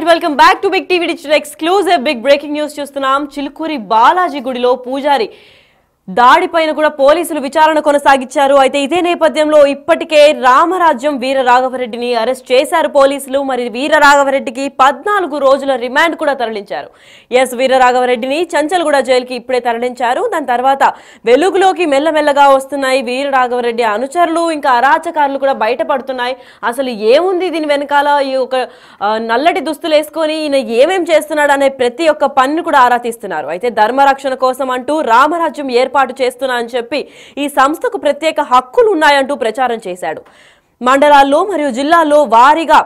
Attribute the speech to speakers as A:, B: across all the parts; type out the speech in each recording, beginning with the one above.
A: Right welcome back to big TV digital exclusive big breaking news చూస్తున్నాం. చిలుకూరి బాలాజీ గుడిలో పూజారి దాడిపైన కూడా పోలీసులు విచారణ కొనసాగించారు. అయితే ఇదే నేపథ్యంలో ఇప్పటికే రామరాజ్యం వీర రాఘవరెడ్డిని అరెస్ట్ చేశారు పోలీసులు. మరి వీర రాఘవరెడ్డికి 14 రోజుల రిమాండ్ కూడా తరలించారు. వీర రాఘవరెడ్డిని చంచల్గూడ జైలుకి ఇప్పుడే తరలించారు. దాని తర్వాత వెలుగులోకి మెల్లమెల్లగా వస్తున్నాయి వీర రాఘవరెడ్డి అనుచరులు, ఇంకా అరాచకారులు కూడా బయటపడుతున్నాయి. అసలు ఏముంది దీని వెనకాల, ఈ ఒక నల్లటి దుస్తులు వేసుకొని ఈయన ఏమేం చేస్తున్నాడు అనే ప్రతి ఒక్క పన్ను కూడా ఆరా తీస్తున్నారు. అయితే ధర్మరక్షణ కోసం అంటూ రామరాజ్యం ఏర్పాటు చేస్తున్నా అని చెప్పి ఈ సంస్థకు ప్రత్యేక హక్కులు ఉన్నాయంటూ ప్రచారం చేశాడు. మండలాల్లో మరియు జిల్లాల్లో వారీగా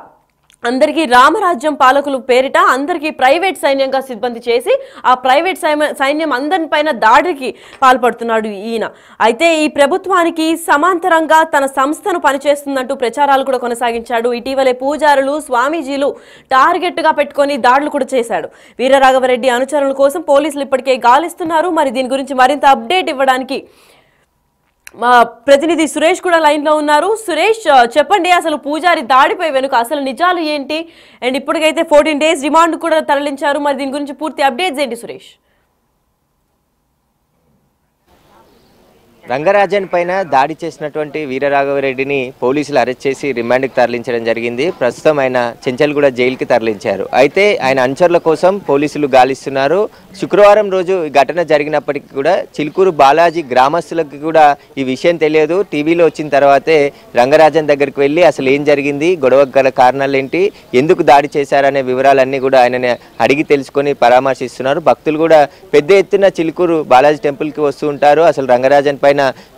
A: అందరికీ రామరాజ్యం పాలకులు పేరిట అందరికీ ప్రైవేట్ సైన్యంగా సిబ్బంది చేసి ఆ ప్రైవేట్ సైన్యం అందరిపైన దాడికి పాల్పడుతున్నాడు ఈయన. అయితే ఈ ప్రభుత్వానికి సమాంతరంగా తన సంస్థను పనిచేస్తుందంటూ ప్రచారాలు కూడా కొనసాగించాడు. ఇటీవలే పూజారులు, స్వామీజీలు టార్గెట్ గా పెట్టుకొని దాడులు కూడా చేశాడు. వీరరాఘవరెడ్డి అనుచరుల కోసం పోలీసులు ఇప్పటికే గాలిస్తున్నారు. మరి దీని గురించి మరింత అప్డేట్ ఇవ్వడానికి మా ప్రతినిధి సురేష్ కూడా లైన్ లో ఉన్నారు. సురేష్, చెప్పండి, అసలు పూజారి దాడిపై వెనుక అసలు నిజాలు ఏంటి? అండ్ ఇప్పటికైతే 14 days రిమాండ్ కూడా తరలించారు. మరి దీని గురించి పూర్తి అప్డేట్స్ ఏంటి సురేష్?
B: రంగరాజన్ పైన దాడి చేసినటువంటి వీరరాఘవరెడ్డిని పోలీసులు అరెస్ట్ చేసి రిమాండ్కి తరలించడం జరిగింది. ప్రస్తుతం ఆయన చెంచల్గూడ జైలుకి తరలించారు. అయితే ఆయన అనుచరుల కోసం పోలీసులు గాలిస్తున్నారు. శుక్రవారం రోజు ఈ ఘటన జరిగినప్పటికీ కూడా చిలుకూరు బాలాజీ గ్రామస్తులకు కూడా ఈ విషయం తెలియదు. టీవీలో వచ్చిన తర్వాతే రంగరాజన్ దగ్గరికి వెళ్ళి అసలు ఏం జరిగింది, గొడవకు గల కారణాలు ఏంటి, ఎందుకు దాడి చేశారనే వివరాలన్నీ కూడా ఆయనని అడిగి తెలుసుకొని పరామర్శిస్తున్నారు. భక్తులు కూడా పెద్ద ఎత్తున చిలుకూరు బాలాజీ టెంపుల్కి వస్తూ ఉంటారు. అసలు రంగరాజన్ పైన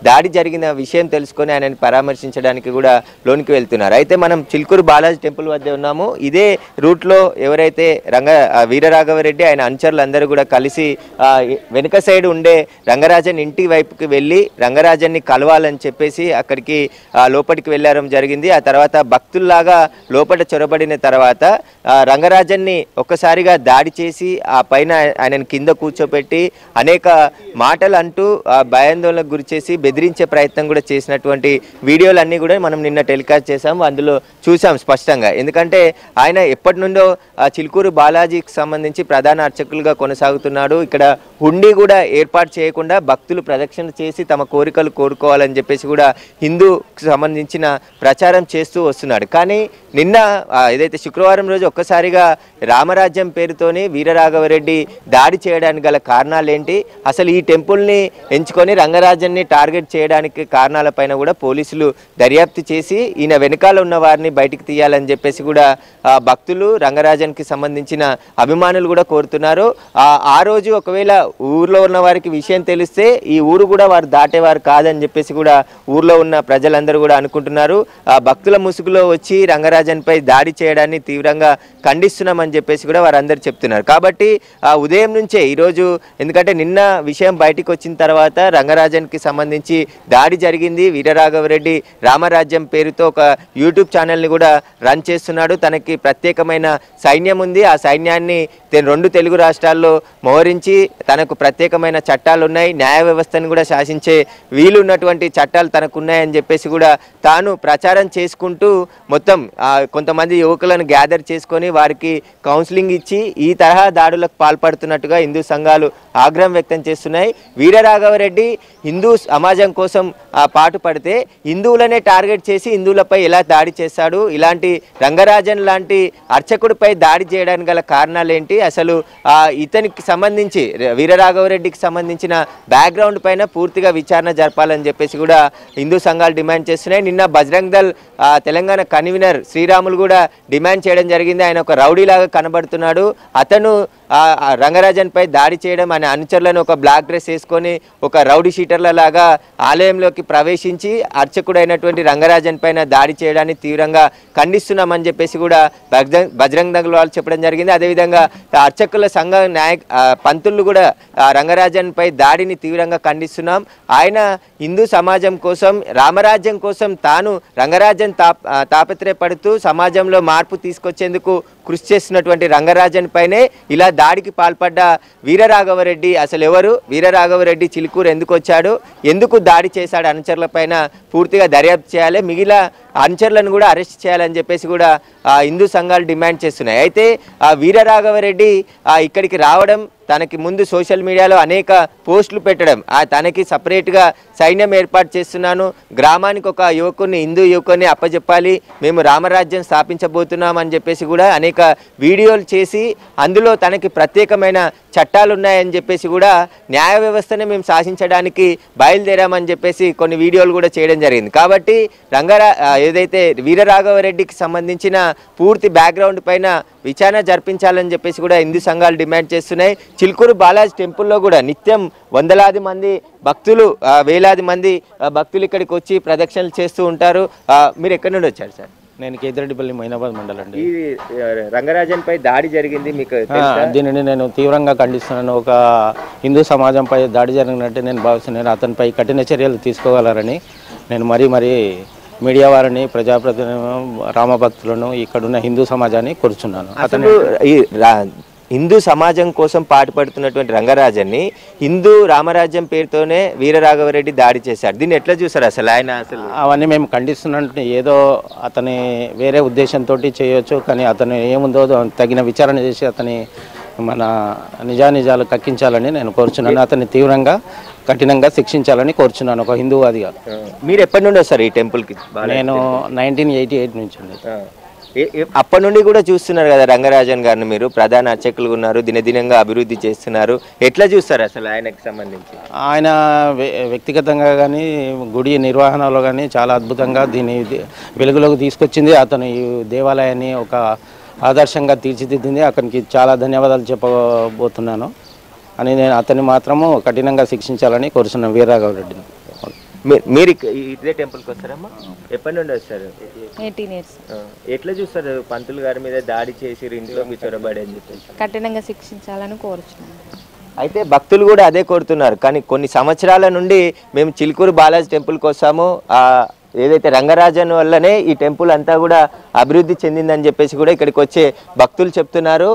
B: దాడి జరిగిన విషయం తెలుసుకొని ఆయనని పరామర్శించడానికి కూడా లోనికి వెళ్తున్నారు. అయితే మనం చిలుకూరు బాలాజీ టెంపుల్ వద్ద ఉన్నాము. ఇదే రూట్లో ఎవరైతే వీరరాఘవరెడ్డి ఆయన అనుచరులందరూ కూడా కలిసి వెనుక సైడ్ ఉండే రంగరాజన్ ఇంటి వైపుకి వెళ్ళి రంగరాజన్ని కలవాలని చెప్పేసి అక్కడికి లోపలికి వెళ్ళడం జరిగింది. ఆ తర్వాత భక్తుల్లాగా లోపల చొరబడిన తర్వాత రంగరాజన్ని ఒక్కసారిగా దాడి చేసి ఆ పైన ఆయనను కింద కూర్చోపెట్టి అనేక మాటలు అంటూ భయాందోళనకు గురి చేసి బెదిరించే ప్రయత్నం కూడా చేసినటువంటి వీడియోలన్నీ కూడా మనం నిన్న టెలికాస్ట్ చేసాము. అందులో చూసాం స్పష్టంగా. ఎందుకంటే ఆయన ఎప్పటి నుండో చిలుకూరు బాలాజీకి సంబంధించి ప్రధాన అర్చకులుగా కొనసాగుతున్నాడు. ఇక్కడ హుండీ కూడా ఏర్పాటు చేయకుండా భక్తులు ప్రదక్షిణ చేసి తమ కోరికలు కోరుకోవాలని చెప్పేసి కూడా హిందూకి సంబంధించిన ప్రచారం చేస్తూ వస్తున్నాడు. కానీ నిన్న ఏదైతే శుక్రవారం రోజు ఒక్కసారిగా రామరాజ్యం పేరుతోని వీరరాఘవరెడ్డి దాడి చేయడానికి గల కారణాలు ఏంటి, అసలు ఈ టెంపుల్ని ఎంచుకొని రంగరాజన్ని టార్గెట్ చేయడానికి కారణాలపైన కూడా పోలీసులు దర్యాప్తు చేసి ఈయన వెనకాల ఉన్న వారిని బయటికి తీయాలని చెప్పేసి కూడా భక్తులు, రంగరాజన్కి సంబంధించిన అభిమానులు కూడా కోరుతున్నారు. ఆ రోజు ఒకవేళ ఊర్లో ఉన్న వారికి విషయం తెలిస్తే ఈ ఊరు కూడా వారు దాటేవారు కాదని చెప్పేసి కూడా ఊర్లో ఉన్న ప్రజలందరూ కూడా అనుకుంటున్నారు. భక్తుల ముసుగులో వచ్చి రంగరాజన్ పై దాడి చేయడాన్ని తీవ్రంగా ఖండిస్తున్నామని చెప్పేసి కూడా వారందరూ చెప్తున్నారు. కాబట్టి ఉదయం నుంచే ఈరోజు, ఎందుకంటే నిన్న విషయం బయటికి వచ్చిన తర్వాత రంగరాజన్కి సంబంధించి దాడి జరిగింది. వీరరాఘవరెడ్డి రామరాజ్యం పేరుతో ఒక యూట్యూబ్ ఛానల్ని కూడా రన్ చేస్తున్నాడు. తనకి ప్రత్యేకమైన సైన్యం ఉంది. ఆ సైన్యాన్ని 2 తెలుగు రాష్ట్రాల్లో మోహరించి తనకు ప్రత్యేకమైన చట్టాలు ఉన్నాయి, న్యాయ వ్యవస్థను కూడా శాసించే వీలు ఉన్నటువంటి చట్టాలు తనకున్నాయని చెప్పేసి కూడా తాను ప్రచారం చేసుకుంటూ మొత్తం కొంతమంది యువకులను గ్యాదర్ చేసుకొని వారికి కౌన్సిలింగ్ ఇచ్చి ఈ తరహా దాడులకు పాల్పడుతున్నట్టుగా హిందూ సంఘాలు ఆగ్రహం వ్యక్తం చేస్తున్నాయి. వీరరాఘవరెడ్డి హిందూ సమాజం కోసం పాటు పడితే హిందువులనే టార్గెట్ చేసి హిందువులపై ఎలా దాడి చేశాడు, ఇలాంటి రంగరాజన్ లాంటి అర్చకుడిపై దాడి చేయడానికి గల కారణాలు ఏంటి, అసలు ఇతనికి సంబంధించి వీరరాఘవరెడ్డికి సంబంధించిన బ్యాక్గ్రౌండ్ పైన పూర్తిగా విచారణ జరపాలని చెప్పేసి కూడా హిందూ సంఘాలు డిమాండ్ చేస్తున్నాయి. నిన్న బజరంగ్ దళ్ తెలంగాణ కన్వీనర్ శ్రీరాములు కూడా డిమాండ్ చేయడం జరిగింది. ఆయన ఒక రౌడీలాగా కనబడుతున్నాడు. అతను రంగరాజన్ పై దాడి చేయడం, ఆయన అనుచరులను ఒక బ్లాక్ డ్రెస్ వేసుకొని ఒక రౌడీ షీటర్ల లాగా ఆలయంలోకి ప్రవేశించి అర్చకుడైనటువంటి రంగరాజన్ పైన దాడి చేయడాన్ని తీవ్రంగా ఖండిస్తున్నామని చెప్పేసి కూడా బజరంగ్ దళ్ వాళ్ళు చెప్పడం జరిగింది. అదేవిధంగా అర్చకుల సంఘ పంతులు కూడా రంగరాజన్ పై దాడిని తీవ్రంగా ఖండిస్తున్నాం. ఆయన హిందూ సమాజం కోసం, రామరాజ్యం కోసం తాను రంగరాజన్ తాపత్రయపడుతూ సమాజంలో మార్పు తీసుకొచ్చేందుకు కృషి చేస్తున్నటువంటి రంగరాజన్ పైనే ఇలా దాడికి పాల్పడ్డ వీరరాఘవరెడ్డి వీరరాఘవరెడ్డి అసలు ఎవరు, వీరరాఘవరెడ్డి చిలుకూరు ఎందుకు వచ్చాడు, ఎందుకు దాడి చేశాడు అనుచరులపైన పూర్తిగా దర్యాప్తు చేయాలి, మిగిలిన అనుచరులను కూడా అరెస్ట్ చేయాలని చెప్పేసి కూడా హిందూ సంఘాలు డిమాండ్ చేస్తున్నాయి. అయితే వీరరాఘవరెడ్డి ఇక్కడికి రావడం, తనకి ముందు సోషల్ మీడియాలో అనేక పోస్టులు పెట్టడం, తనకి సపరేట్గా సైన్యం ఏర్పాటు చేస్తున్నాను, గ్రామానికి ఒక యువకుని, హిందూ యువకుని అప్పచెప్పాలి, మేము రామరాజ్యం స్థాపించబోతున్నాం అని చెప్పేసి కూడా అనేక వీడియోలు చేసి అందులో తనకి ప్రత్యేకమైన చట్టాలు ఉన్నాయని చెప్పేసి కూడా న్యాయ వ్యవస్థనే మేము శాసించడానికి బయలుదేరామని చెప్పేసి కొన్ని వీడియోలు కూడా చేయడం జరిగింది. కాబట్టి ఏదైతే వీరరాఘవరెడ్డికి సంబంధించిన పూర్తి బ్యాక్గ్రౌండ్ పైన విచారణ జరిపించాలని చెప్పేసి కూడా హిందూ సంఘాలు డిమాండ్ చేస్తున్నాయి. చిలుకూరు బాలాజీ టెంపుల్లో కూడా నిత్యం వందలాది మంది భక్తులు, వేలాది మంది భక్తులు ఇక్కడికి వచ్చి ప్రదక్షిణలు చేస్తూ ఉంటారు. మీరు ఎక్కడి నుండి వచ్చారు సార్?
C: నేను కేతిరెడ్డిపల్లి మైనాబాద్ మండలం అండి.
B: ఈ రంగరాజన్పై దాడి జరిగింది, మీకు
C: దీనిని నేను తీవ్రంగా ఖండిస్తున్నాను. ఒక హిందూ సమాజంపై దాడి జరిగినట్టు నేను భావిస్తున్నాను. అతనిపై కఠిన చర్యలు తీసుకోగలరని నేను మరీ మీడియా వారిని, ప్రజాప్రతినిధులను, రామభక్తులను, ఇక్కడున్న హిందూ సమాజాన్ని కోరుచున్నాను.
B: అతను ఈ హిందూ సమాజం కోసం పాటుపడుతున్నటువంటి రంగరాజన్ని హిందూ రామరాజ్యం పేరుతోనే వీరరాఘవరెడ్డి దాడి చేశాడు. దీన్ని ఎట్లా చూసారు అసలు ఆయన? అసలు
C: అవన్నీ మేము ఖండిస్తున్నట్టు, ఏదో అతని వేరే ఉద్దేశంతో చేయొచ్చు, కానీ అతను ఏముందో తగిన విచారణ చేసి అతని మన నిజానిజాలు కక్కించాలని నేను కోరుచున్నాను. అతన్ని తీవ్రంగా కఠినంగా శిక్షించాలని కోరుచున్నాను ఒక హిందువాదిగా.
B: మీరు ఎప్పటి నుండి వస్తారు ఈ టెంపుల్కి?
C: నేను 1988 నుంచి అండి.
B: అప్పటి నుండి కూడా చూస్తున్నారు కదా రంగరాజన్ గారిని, మీరు ప్రధాన అర్చకులు ఉన్నారు, దినదినంగా అభివృద్ధి చేస్తున్నారు. ఎట్లా చూస్తారు అసలు ఆయనకు సంబంధించి?
C: ఆయన వ్యక్తిగతంగా కానీ గుడి నిర్వహణలో కానీ చాలా అద్భుతంగా దీన్ని వెలుగులోకి తీసుకొచ్చింది. అతను ఈ దేవాలయాన్ని ఒక ఆదర్శంగా తీర్చిదిద్దింది. అతనికి చాలా ధన్యవాదాలు చెప్పబోతున్నాను అని నేను అతన్ని మాత్రము కఠినంగా శిక్షించాలని కోరుతున్నాను, వీరరాఘవరెడ్డిని.
B: మీరు ఇదే టెంపుల్కి వస్తారమ్మా? ఎప్పటి నుండి వస్తారు?
D: 18 years.
B: ఎట్లా చూస్తారు పంతులు గారి మీద దాడి చేసి ఇంట్లోకి చొరబడి అని చెప్పేసి?
D: కఠినంగా శిక్షించాలని కోరుచున్నాను.
B: అయితే భక్తులు కూడా అదే కోరుతున్నారు. కానీ కొన్ని సంవత్సరాల నుండి మేము చిలుకూరు బాలాజీ టెంపుల్కి వస్తాము, ఏదైతే రంగరాజన్ వల్లనే ఈ టెంపుల్ అంతా కూడా అభివృద్ధి చెందిందని చెప్పేసి కూడా ఇక్కడికి వచ్చే భక్తులు చెప్తున్నారు.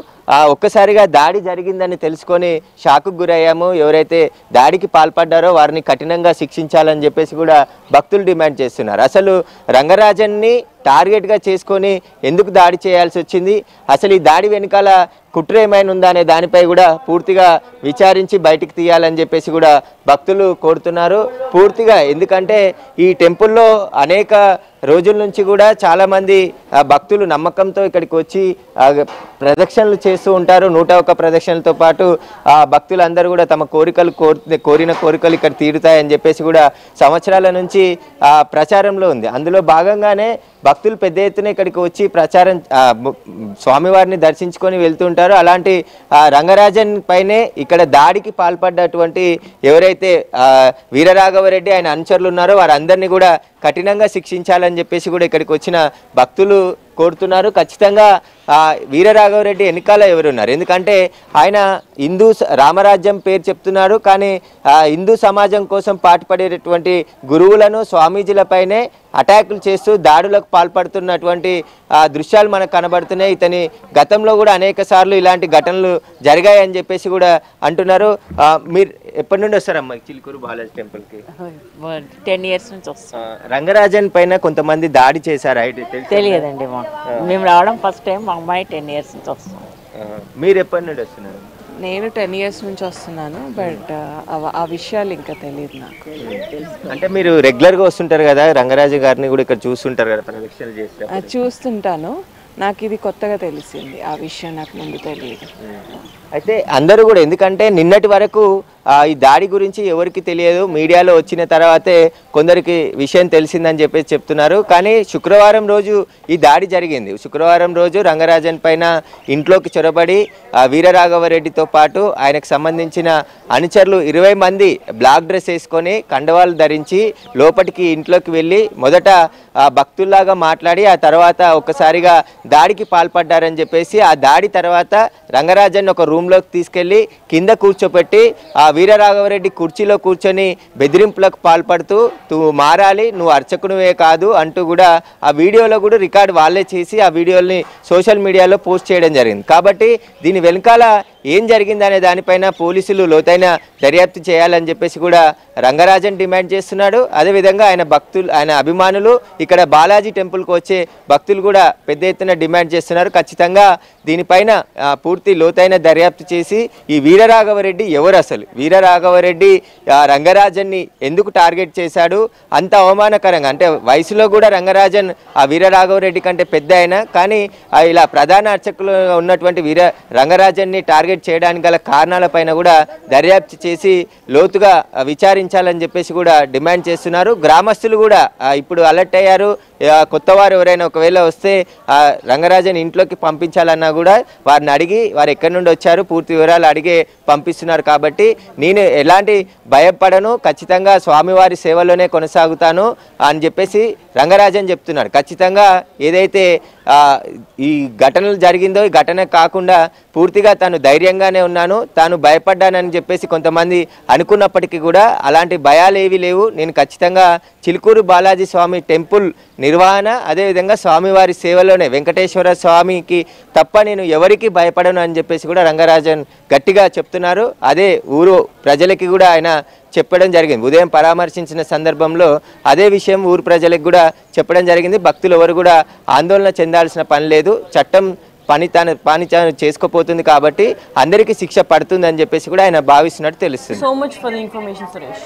B: ఒక్కసారిగా దాడి జరిగిందని తెలుసుకొని షాకు గురయ్యాము, ఎవరైతే దాడికి పాల్పడ్డారో వారిని కఠినంగా శిక్షించాలని చెప్పేసి కూడా భక్తులు డిమాండ్ చేస్తున్నారు. అసలు రంగరాజన్ని టార్గెట్గా చేసుకొని ఎందుకు దాడి చేయాల్సి వచ్చింది, అసలు ఈ దాడి వెనకాల కుట్ర ఏమైనా ఉందా అనే దానిపై కూడా పూర్తిగా విచారించి బయటికి తీయాలని చెప్పేసి కూడా భక్తులు కోరుతున్నారు పూర్తిగా. ఎందుకంటే ఈ టెంపుల్లో అనేక రోజుల నుంచి కూడా చాలామంది భక్తులు నమ్మకంతో ఇక్కడికి వచ్చి ప్రదక్షిణలు చేస్తూ ఉంటారు. 101 ప్రదక్షిణలతో పాటు భక్తులందరూ కూడా తమ కోరిన కోరికలు ఇక్కడ తీరుతాయని చెప్పేసి కూడా సంవత్సరాల నుంచి ప్రచారంలో ఉంది. అందులో భాగంగానే భక్తులు పెద్ద ఎత్తున ఇక్కడికి వచ్చి ప్రచారం స్వామివారిని దర్శించుకొని వెళ్తుంటారు. అలాంటి రంగరాజన్ పైనే ఇక్కడ దాడికి పాల్పడ్డటువంటి ఎవరైతే వీరరాఘవరెడ్డి ఆయన అనుచరులు ఉన్నారో వారందరినీ కూడా కఠినంగా శిక్షించాలని చెప్పేసి కూడా ఇక్కడికి వచ్చిన భక్తులు కోరుతున్నారు. ఖచ్చితంగా వీరరాఘవరెడ్డి వెనకాల ఎవరున్నారు? ఎందుకంటే ఆయన హిందూ రామరాజ్యం పేరు చెప్తున్నారు, కానీ హిందూ సమాజం కోసం పాటుపడేటటువంటి గురువులను, స్వామీజీలపైనే అటాకులు చేస్తూ దాడులకు పాల్పడుతున్నటువంటి దృశ్యాలు మనకు కనబడుతున్నాయి. ఇతని గతంలో కూడా అనేక సార్లు ఇలాంటి ఘటనలు జరిగాయని చెప్పేసి కూడా అంటున్నారు. మీరు ఎప్పటి నుండి వస్తారమ్మా చిలుకూరు బాలాజీ టెంపుల్కి?
E: 10 years నుంచి వస్తాం.
B: రంగరాజన్ పైన కొంతమంది దాడి చేశారు,
E: తెలియదండి మేము రావడం ఫస్ట్ టైం. మా అమ్మాయి 10 years నుంచి వస్తాం.
B: మీరు ఎప్పటి నుండి వస్తున్నారు?
F: నేను 10 years నుంచి వస్తున్నాను, బట్ ఆ విషయాలు ఇంకా తెలియదు నాకు.
B: అంటే మీరు రెగ్యులర్గా వస్తుంటారు కదా, రంగరాజు గారిని కూడా ఇక్కడ చూస్తుంటారు కదా ప్రదక్షిణలు చేస్తే?
F: చూస్తుంటాను, నాకు ఇది కొత్తగా తెలిసింది, ఆ విషయం నాకు ముందు తెలియదు.
B: అయితే అందరూ కూడా, ఎందుకంటే నిన్నటి వరకు ఈ దాడి గురించి ఎవరికి తెలియదు, మీడియాలో వచ్చిన తర్వాతే కొందరికి విషయం తెలిసిందని చెప్పేసి చెప్తున్నారు. కానీ శుక్రవారం రోజు ఈ దాడి జరిగింది. శుక్రవారం రోజు రంగరాజన్ పైన ఇంట్లోకి చొరబడి వీరరాఘవరెడ్డితో పాటు ఆయనకు సంబంధించిన అనుచరులు 20 మంది బ్లాక్ డ్రెస్ వేసుకొని కండవాలు ధరించి లోపలికి ఇంట్లోకి వెళ్ళి మొదట భక్తుల్లాగా మాట్లాడి ఆ తర్వాత ఒక్కసారిగా దాడికి పాల్పడ్డారని చెప్పేసి, ఆ దాడి తర్వాత రంగరాజన్ ఒక రూమ్లోకి తీసుకెళ్ళి కింద కూర్చోపెట్టి వీరరాఘవరెడ్డి కుర్చీలో కూర్చొని బెదిరింపులకు పాల్పడుతూ నువ్వు మారాలి, నువ్వు అర్చకునివే కాదు అంటూ కూడా ఆ వీడియోలో కూడా రికార్డు వాళ్ళే చేసి ఆ వీడియోని సోషల్ మీడియాలో పోస్ట్ చేయడం జరిగింది. కాబట్టి దీని వెనకాల ఏం జరిగిందనే దానిపైన పోలీసులు లోతైన దర్యాప్తు చేయాలని చెప్పేసి కూడా రంగరాజన్ డిమాండ్ చేస్తున్నాడు. అదేవిధంగా ఆయన అభిమానులు ఇక్కడ బాలాజీ టెంపుల్కి వచ్చే భక్తులు కూడా పెద్ద ఎత్తున డిమాండ్ చేస్తున్నారు. ఖచ్చితంగా దీనిపైన పూర్తి లోతైన దర్యాప్తు చేసి ఈ వీరరాఘవరెడ్డి ఎవరు, అసలు వీరరాఘవరెడ్డి రంగరాజన్ని ఎందుకు టార్గెట్ చేశాడు, అంత అవమానకరంగా, అంటే వయసులో కూడా రంగరాజన్ ఆ వీరరాఘవరెడ్డి కంటే పెద్ద అయినా కానీ ఇలా ప్రధాన అర్చకులు ఉన్నటువంటి రంగరాజన్ని టార్గెట్ చేయడానికి గల కారణాలపైన కూడా దర్యాప్తు చేసి లోతుగా విచారించాలని చెప్పేసి కూడా డిమాండ్ చేస్తున్నారు. గ్రామస్తులు కూడా ఇప్పుడు అలర్ట్ అయ్యారు. కొత్త వారు ఎవరైనా ఒకవేళ వస్తే రంగరాజన్ ఇంట్లోకి పంపించాలన్నా కూడా వారిని అడిగి వారు ఎక్కడి నుండి వచ్చారు పూర్తి వివరాలు అడిగే పంపిస్తున్నారు. కాబట్టి నేను ఎలాంటి భయపడను, ఖచ్చితంగా స్వామివారి సేవలోనే కొనసాగుతాను అని చెప్పేసి రంగరాజన్ చెప్తున్నాడు. ఖచ్చితంగా ఏదైతే ఈ ఘటనలు జరిగిందో ఈ ఘటన కాకుండా పూర్తిగా తాను ధైర్యంగానే ఉన్నాను, తాను భయపడ్డానని చెప్పేసి కొంతమంది అనుకున్నప్పటికీ కూడా అలాంటి భయాలు ఏవి లేవు. నేను ఖచ్చితంగా చిలుకూరు బాలాజీ స్వామి టెంపుల్ నిర్వహణ అదేవిధంగా స్వామివారి సేవలోనే వెంకటేశ్వర స్వామికి తప్ప నేను ఎవరికి భయపడను అని చెప్పేసి కూడా రంగరాజన్ గట్టిగా చెప్తున్నారు. అదే ఊరు ప్రజలకి కూడా ఆయన చెప్పడం జరిగింది. ఉదయం పరామర్శించిన సందర్భంలో అదే విషయం ఊరు ప్రజలకు కూడా చెప్పడం జరిగింది. భక్తులు ఎవరు కూడా ఆందోళన చెందాల్సిన పని లేదు, చట్టం పని తాను చేసుకోపోతుంది కాబట్టి అందరికీ శిక్ష పడుతుంది అని చెప్పేసి కూడా ఆయన భావిస్తున్నట్టు తెలుస్తుంది.
A: So much for the information, Suresh.